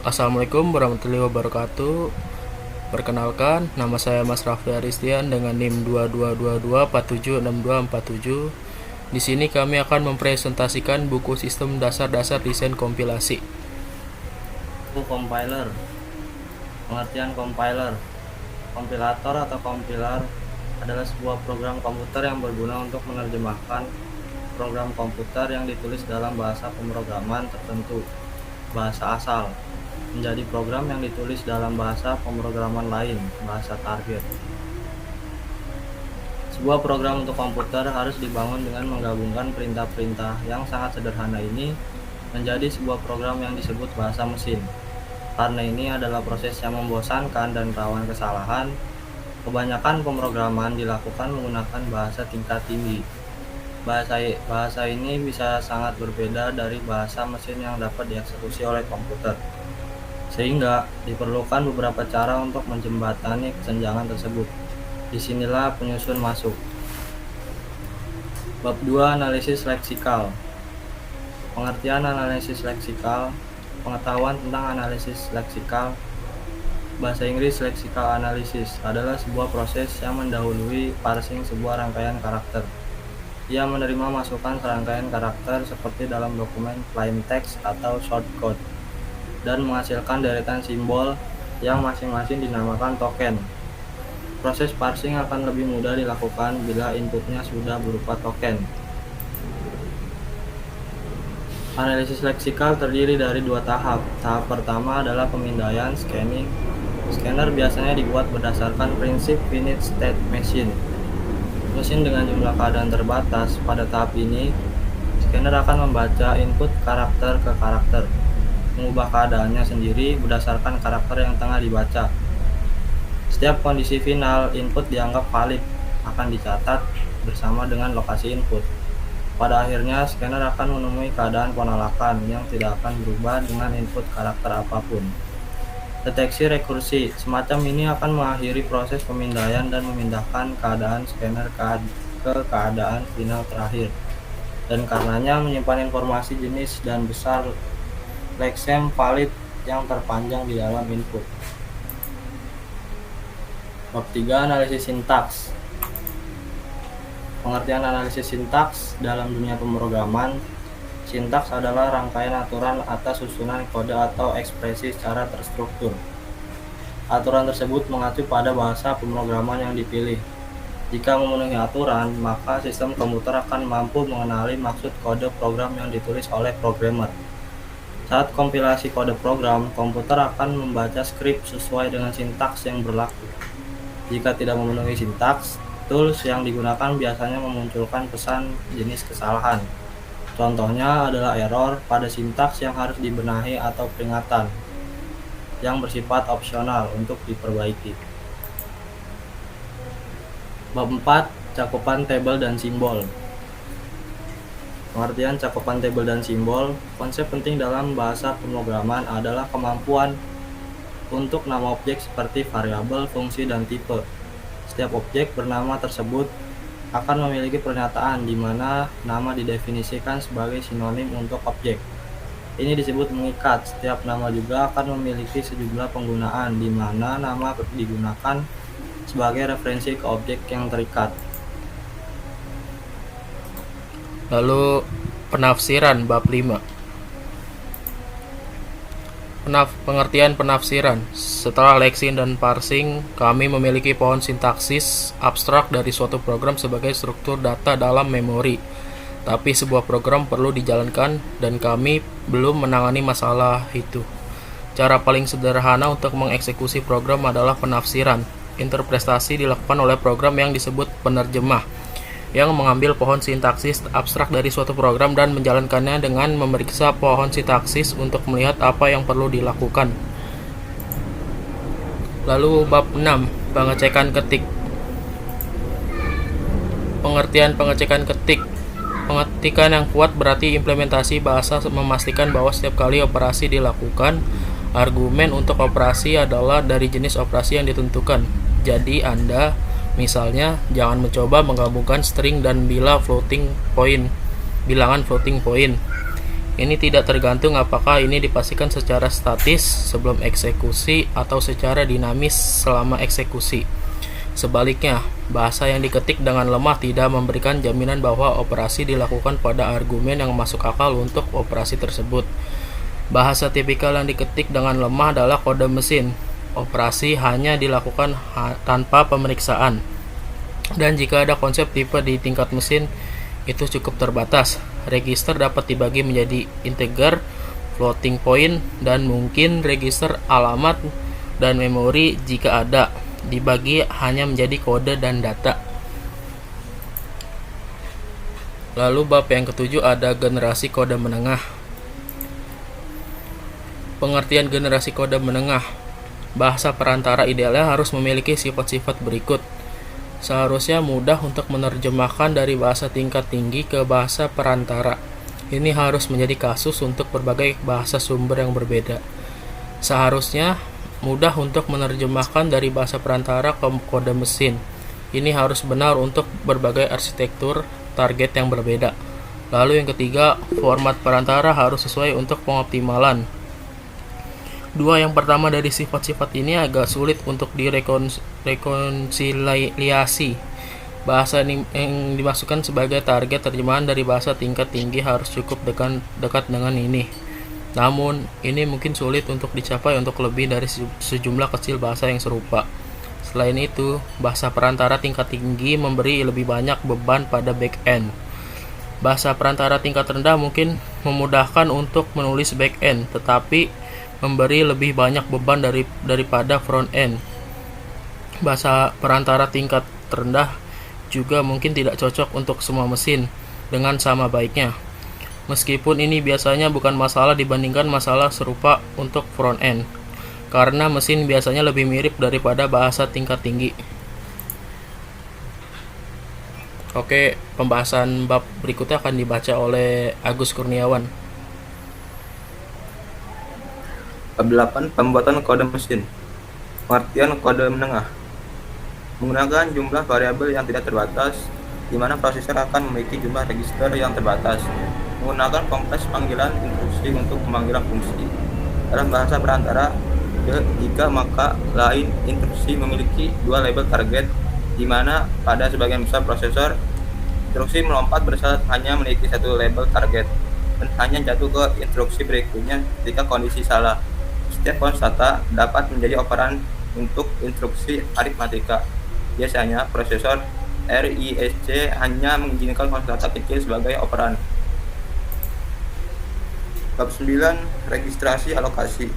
Assalamualaikum warahmatullahi wabarakatuh. Perkenalkan, nama saya Mas Raffi Aristian dengan NIM 2222476247. Di sini kami akan mempresentasikan buku sistem dasar-dasar desain kompilasi. Compiler. Pengertian compiler. Kompilator atau compiler adalah sebuah program komputer yang berguna untuk menerjemahkan program komputer yang ditulis dalam bahasa pemrograman tertentu, bahasa asal, menjadi program yang ditulis dalam bahasa pemrograman lain, bahasa target. Sebuah program untuk komputer harus dibangun dengan menggabungkan perintah-perintah yang sangat sederhana ini menjadi sebuah program yang disebut bahasa mesin. Karena ini adalah proses yang membosankan dan rawan kesalahan, kebanyakan pemrograman dilakukan menggunakan bahasa tingkat tinggi. Bahasa ini bisa sangat berbeda dari bahasa mesin yang dapat dieksekusi oleh komputer, sehingga diperlukan beberapa cara untuk menjembatani kesenjangan tersebut. Disinilah penyusun masuk. Bab 2, analisis leksikal. Pengertian analisis leksikal. Pengetahuan tentang analisis leksikal. Bahasa Inggris lexical analysis adalah sebuah proses yang mendahului parsing sebuah rangkaian karakter. Ia menerima masukan serangkaian karakter seperti dalam dokumen plain text atau shortcode dan menghasilkan deretan simbol yang masing-masing dinamakan token. Proses parsing akan lebih mudah dilakukan bila inputnya sudah berupa token. Analisis leksikal terdiri dari dua tahap. Tahap pertama adalah pemindaian scanning. Scanner biasanya dibuat berdasarkan prinsip finite state machine. Mesin dengan jumlah keadaan terbatas. Pada tahap ini, scanner akan membaca input karakter ke karakter, mengubah keadaannya sendiri berdasarkan karakter yang tengah dibaca. Setiap kondisi final input dianggap valid akan dicatat bersama dengan lokasi input. Pada akhirnya, scanner akan menemui keadaan penolakan yang tidak akan berubah dengan input karakter apapun. Deteksi rekursi. Semacam ini akan mengakhiri proses pemindaian dan memindahkan keadaan scanner ke keadaan final terakhir, dan karenanya menyimpan informasi jenis dan besar lexem valid yang terpanjang di dalam input. Bab 3, analisis sintaks. Pengertian analisis sintaks dalam dunia pemrograman. Sintaks adalah rangkaian aturan atas susunan kode atau ekspresi secara terstruktur. Aturan tersebut mengacu pada bahasa pemrograman yang dipilih. Jika memenuhi aturan, maka sistem komputer akan mampu mengenali maksud kode program yang ditulis oleh programmer. Saat kompilasi kode program, komputer akan membaca skrip sesuai dengan sintaks yang berlaku. Jika tidak memenuhi sintaks, tools yang digunakan biasanya memunculkan pesan jenis kesalahan. Contohnya adalah error pada sintaks yang harus dibenahi atau peringatan yang bersifat opsional untuk diperbaiki. Bab 4, cakupan tabel dan simbol. Pengertian cakupan tabel dan simbol. Konsep penting dalam bahasa pemrograman adalah kemampuan untuk nama objek seperti variabel, fungsi, dan tipe. Setiap objek bernama tersebut akan memiliki pernyataan di mana nama didefinisikan sebagai sinonim untuk objek. Ini disebut mengikat. Setiap nama juga akan memiliki sejumlah penggunaan di mana nama digunakan sebagai referensi ke objek yang terikat. Lalu penafsiran bab 5. Pengertian penafsiran. Setelah lexing dan parsing, kami memiliki pohon sintaksis abstrak dari suatu program sebagai struktur data dalam memori. Tapi sebuah program perlu dijalankan dan kami belum menangani masalah itu. Cara paling sederhana untuk mengeksekusi program adalah penafsiran. Interpretasi dilakukan oleh program yang disebut penerjemah, yang mengambil pohon sintaksis abstrak dari suatu program dan menjalankannya dengan memeriksa pohon sintaksis untuk melihat apa yang perlu dilakukan. Lalu bab 6, pengecekan ketik. Pengertian pengecekan ketik. Pengetikan yang kuat berarti implementasi bahasa memastikan bahwa setiap kali operasi dilakukan, argumen untuk operasi adalah dari jenis operasi yang ditentukan. Jadi Anda misalnya, jangan mencoba menggabungkan string dan bilangan floating point. Ini tidak tergantung apakah ini dipastikan secara statis sebelum eksekusi atau secara dinamis selama eksekusi. Sebaliknya, bahasa yang diketik dengan lemah tidak memberikan jaminan bahwa operasi dilakukan pada argumen yang masuk akal untuk operasi tersebut. Bahasa tipikal yang diketik dengan lemah adalah kode mesin. Operasi hanya dilakukan tanpa pemeriksaan. Dan jika ada konsep tipe di tingkat mesin, itu cukup terbatas. Register dapat dibagi menjadi integer, floating point, dan mungkin register alamat dan memori jika ada. Dibagi hanya menjadi kode dan data. Lalu bab yang ketujuh ada generasi kode menengah. Pengertian generasi kode menengah. Bahasa perantara idealnya harus memiliki sifat-sifat berikut. Seharusnya mudah untuk menerjemahkan dari bahasa tingkat tinggi ke bahasa perantara. Ini harus menjadi kasus untuk berbagai bahasa sumber yang berbeda. Seharusnya mudah untuk menerjemahkan dari bahasa perantara ke kode mesin. Ini harus benar untuk berbagai arsitektur target yang berbeda. Lalu yang ketiga, format perantara harus sesuai untuk pengoptimalan. Dua yang pertama dari sifat-sifat ini agak sulit untuk direkonsiliasi. Bahasa yang dimasukkan sebagai target terjemahan dari bahasa tingkat tinggi harus cukup dekat dengan ini. Namun, ini mungkin sulit untuk dicapai untuk lebih dari sejumlah kecil bahasa yang serupa. Selain itu, bahasa perantara tingkat tinggi memberi lebih banyak beban pada back-end. Bahasa perantara tingkat rendah mungkin memudahkan untuk menulis back-end, tetapi memberi lebih banyak beban daripada front-end. Bahasa perantara tingkat rendah juga mungkin tidak cocok untuk semua mesin dengan sama baiknya. Meskipun ini biasanya bukan masalah dibandingkan masalah serupa untuk front-end, karena mesin biasanya lebih mirip daripada bahasa tingkat tinggi. Oke, pembahasan bab berikutnya akan dibaca oleh Agus Kurniawan. Bab 8. Pembuatan kode mesin. Pengertian kode menengah. Menggunakan jumlah variabel yang tidak terbatas, di mana prosesor akan memiliki jumlah register yang terbatas. Menggunakan kompleks panggilan instruksi untuk pemanggilan fungsi. Dalam bahasa perantara, jika maka lain instruksi memiliki dua label target, di mana pada sebagian besar prosesor, instruksi melompat bersyarat hanya memiliki satu label target dan hanya jatuh ke instruksi berikutnya jika kondisi salah. Setiap konstanta dapat menjadi operan untuk instruksi aritmatika. Biasanya, prosesor RISC hanya mengizinkan konstanta kecil sebagai operan. Bab 9. Registrasi alokasi.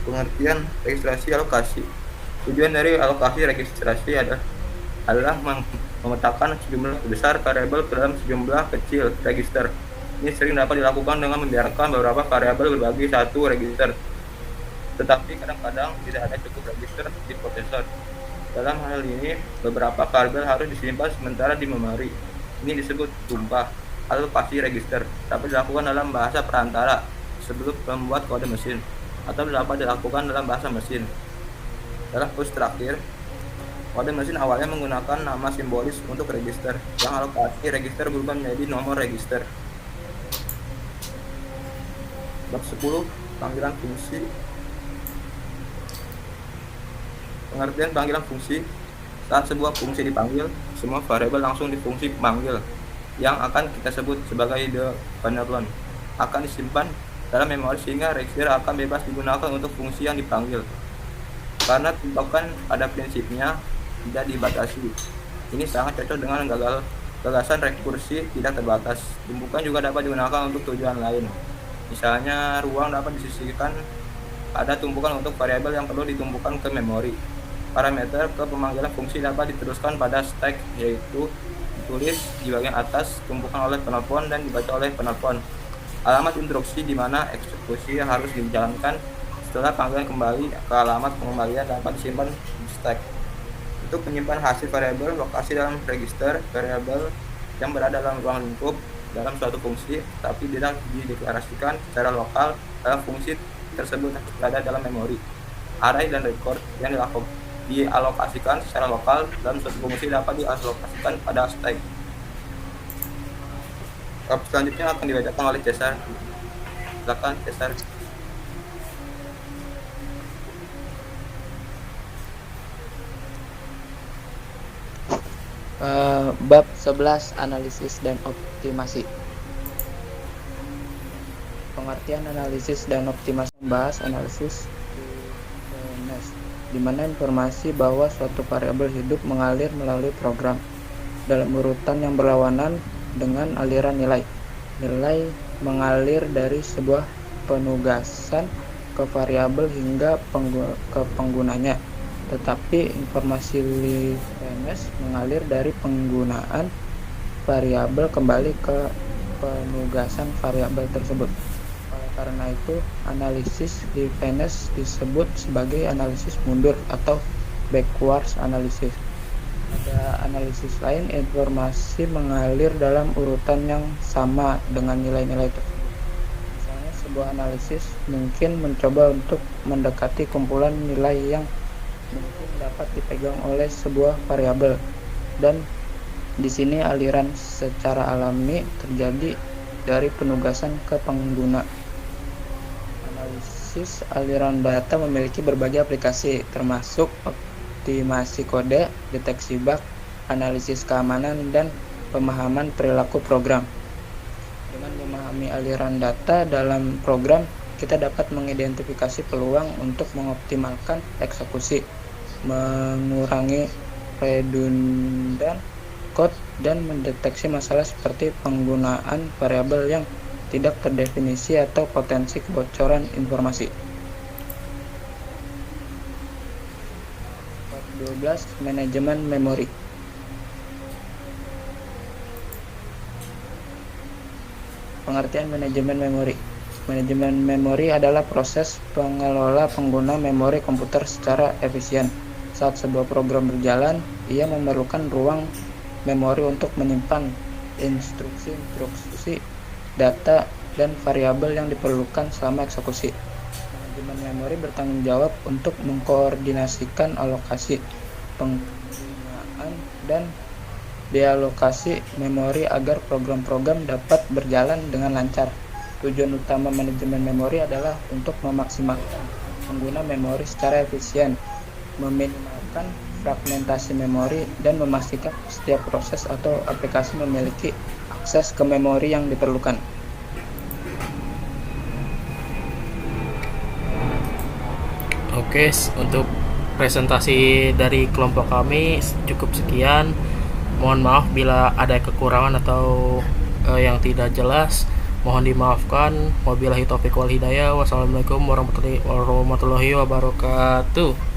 Pengertian registrasi alokasi. Tujuan dari alokasi registrasi adalah memetakan sejumlah besar variabel ke dalam sejumlah kecil register. Ini sering dapat dilakukan dengan membiarkan beberapa variabel berbagi satu register. Tetapi kadang-kadang tidak ada cukup register di prosesor. Dalam hal ini, beberapa variabel harus disimpan sementara di memori. Ini disebut tumpah alokasi register. Dapat dilakukan dalam bahasa perantara sebelum membuat kode mesin, atau dapat dilakukan dalam bahasa mesin. Dalam push terakhir, kode mesin awalnya menggunakan nama simbolis untuk register, yang alokasi register berubah menjadi nomor register. Bab 10. Panggilan fungsi. Pengertian panggilan fungsi. Saat sebuah fungsi dipanggil, semua variabel langsung di fungsi pemanggil, yang akan kita sebut sebagai depenable, akan disimpan dalam memori sehingga register akan bebas digunakan untuk fungsi yang dipanggil. Karena tumpukan pada prinsipnya tidak dibatasi. Ini sangat cocok dengan gagasan rekursi tidak terbatas. Tumpukan juga dapat digunakan untuk tujuan lain. Misalnya, ruang dapat disisihkan pada tumpukan untuk variabel yang perlu ditumpukan ke memori. Parameter ke pemanggilan fungsi dapat diteruskan pada stack, yaitu ditulis di bagian atas tumpukan oleh penelpon dan dibaca oleh penelpon. Alamat instruksi di mana eksekusi harus dijalankan setelah panggilan kembali ke alamat pengembalian dapat disimpan di stack. Untuk menyimpan hasil variabel lokasi dalam register variabel yang berada dalam ruang lingkup dalam suatu fungsi, tapi tidak dideklarasikan secara lokal dalam fungsi tersebut berada dalam memori. Array dan record yang dialokasikan secara lokal dalam suatu fungsi dapat dialokasikan pada stack. Tahap selanjutnya akan dibacakan oleh Cesar. Silakan Cesar. Bab 11 analisis dan optimasi. Pengertian analisis dan optimasi membahas analisis di mana informasi bahwa suatu variabel hidup mengalir melalui program dalam urutan yang berlawanan dengan aliran nilai. Nilai mengalir dari sebuah penugasan ke variabel hingga ke penggunanya, tetapi informasi linear mengalir dari penggunaan variabel kembali ke penugasan variabel tersebut. Oleh karena itu, analisis linear disebut sebagai analisis mundur atau backwards analysis. Pada analisis lain, informasi mengalir dalam urutan yang sama dengan nilai-nilai tersebut. Misalnya, sebuah analisis mungkin mencoba untuk mendekati kumpulan nilai yang mungkin dapat dipegang oleh sebuah variabel, dan di sini aliran secara alami terjadi dari penugasan ke pengguna. Analisis aliran data memiliki berbagai aplikasi, termasuk optimasi kode, deteksi bug, analisis keamanan, dan pemahaman perilaku program. Dengan memahami aliran data dalam program, kita dapat mengidentifikasi peluang untuk mengoptimalkan eksekusi, mengurangi redundan code, dan mendeteksi masalah seperti penggunaan variabel yang tidak terdefinisi atau potensi kebocoran informasi. 12. Manajemen memori. Pengertian manajemen memori. Manajemen memori adalah proses pengelola pengguna memori komputer secara efisien. Saat sebuah program berjalan, ia memerlukan ruang memori untuk menyimpan instruksi, data, dan variabel yang diperlukan selama eksekusi. Manajemen memori bertanggung jawab untuk mengkoordinasikan alokasi, penggunaan, dan dealokasi memori agar program-program dapat berjalan dengan lancar. Tujuan utama manajemen memori adalah untuk memaksimalkan pengguna memori secara efisien, meminimalkan fragmentasi memori, dan memastikan setiap proses atau aplikasi memiliki akses ke memori yang diperlukan. Oke, untuk presentasi dari kelompok kami cukup sekian. Mohon maaf bila ada kekurangan atau yang tidak jelas. Mohon dimaafkan. Wabillahi taufiq wal hidayah. Wassalamualaikum warahmatullahi wabarakatuh.